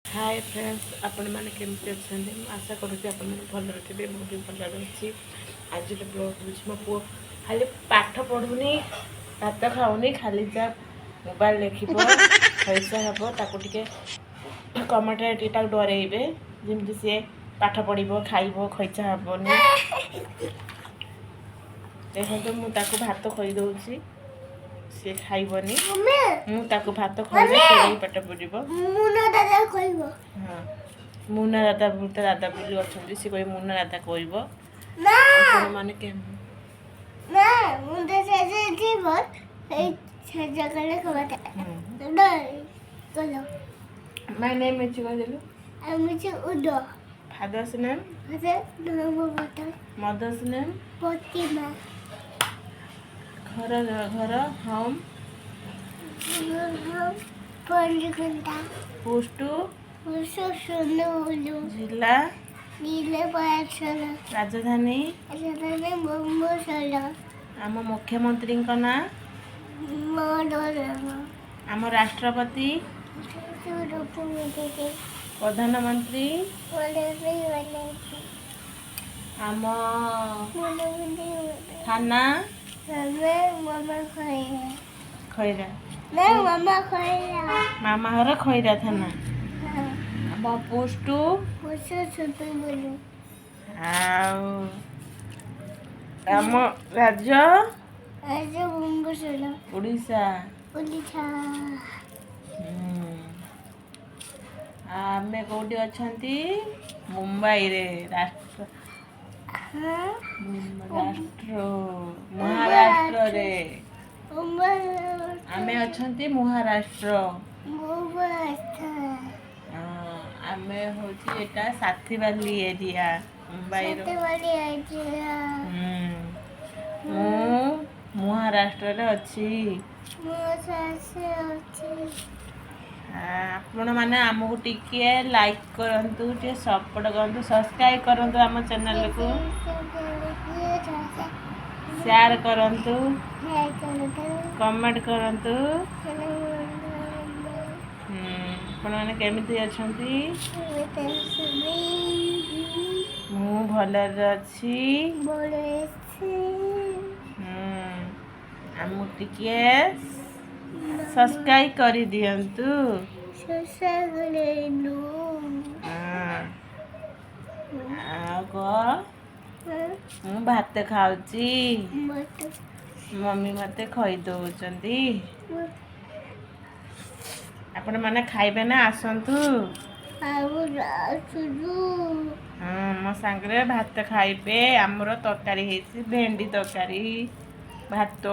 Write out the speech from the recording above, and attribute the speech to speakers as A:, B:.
A: hi friends आपण मैंने केमती अच्छा आशा करुँच आप भल थे मुझे भल रही आज ब्लॉग हूँ मो पु खाली पाठ पढ़ुनी भात खाऊनी खाली जा मोबाइल देख पैसा हे ताकू टे कमेंट डरइबे जमी सी पाठ पढ़ खाइब खैचा हेनी देखो मुझे भात खोई दूसरी सी खाइबनी मुझे भात खोइले से पेट पुरिब हाँ मुना दादा बोलते दादा बोली अच्छा सी कह मुना दादा कह मैंने माय नेम इज कहलु फादर्स नेम मदर्स नेम घर घर होम पोस्ट जिला राजधानी आम मुख्यमंत्री ना आम राष्ट्रपति प्रधानमंत्री आम थाना खैरा मामा घर खैरा थाना आम पोस्ट आम राज्य उड़ीसा आमे कौटी अच्छा मुंबई रे राष्ट्र महाराष्ट्र रे आमे अच्छा महाराष्ट्र आमे होची एटा साथीवाली एरिया मुंबई महाराष्ट्र रे अच्छी आपण मैंने आमको टिके लाइक करंतु टे सपोर्ट करंतु सब्सक्राइब करंतु आम चैनल को शेयर करंतु कमेंट करंतु आपण मैंने केमिति अछंती मु भलर अछि आमको टिके सब्सक्राइब कर दियंतु मु भात खाऊची मम्मी मते खई दउचंदी आपण माने खाइबे ना आसंतु मो सांगरे भात खाइबे आमर तरकारी हेछि भेंडी तरकारी भात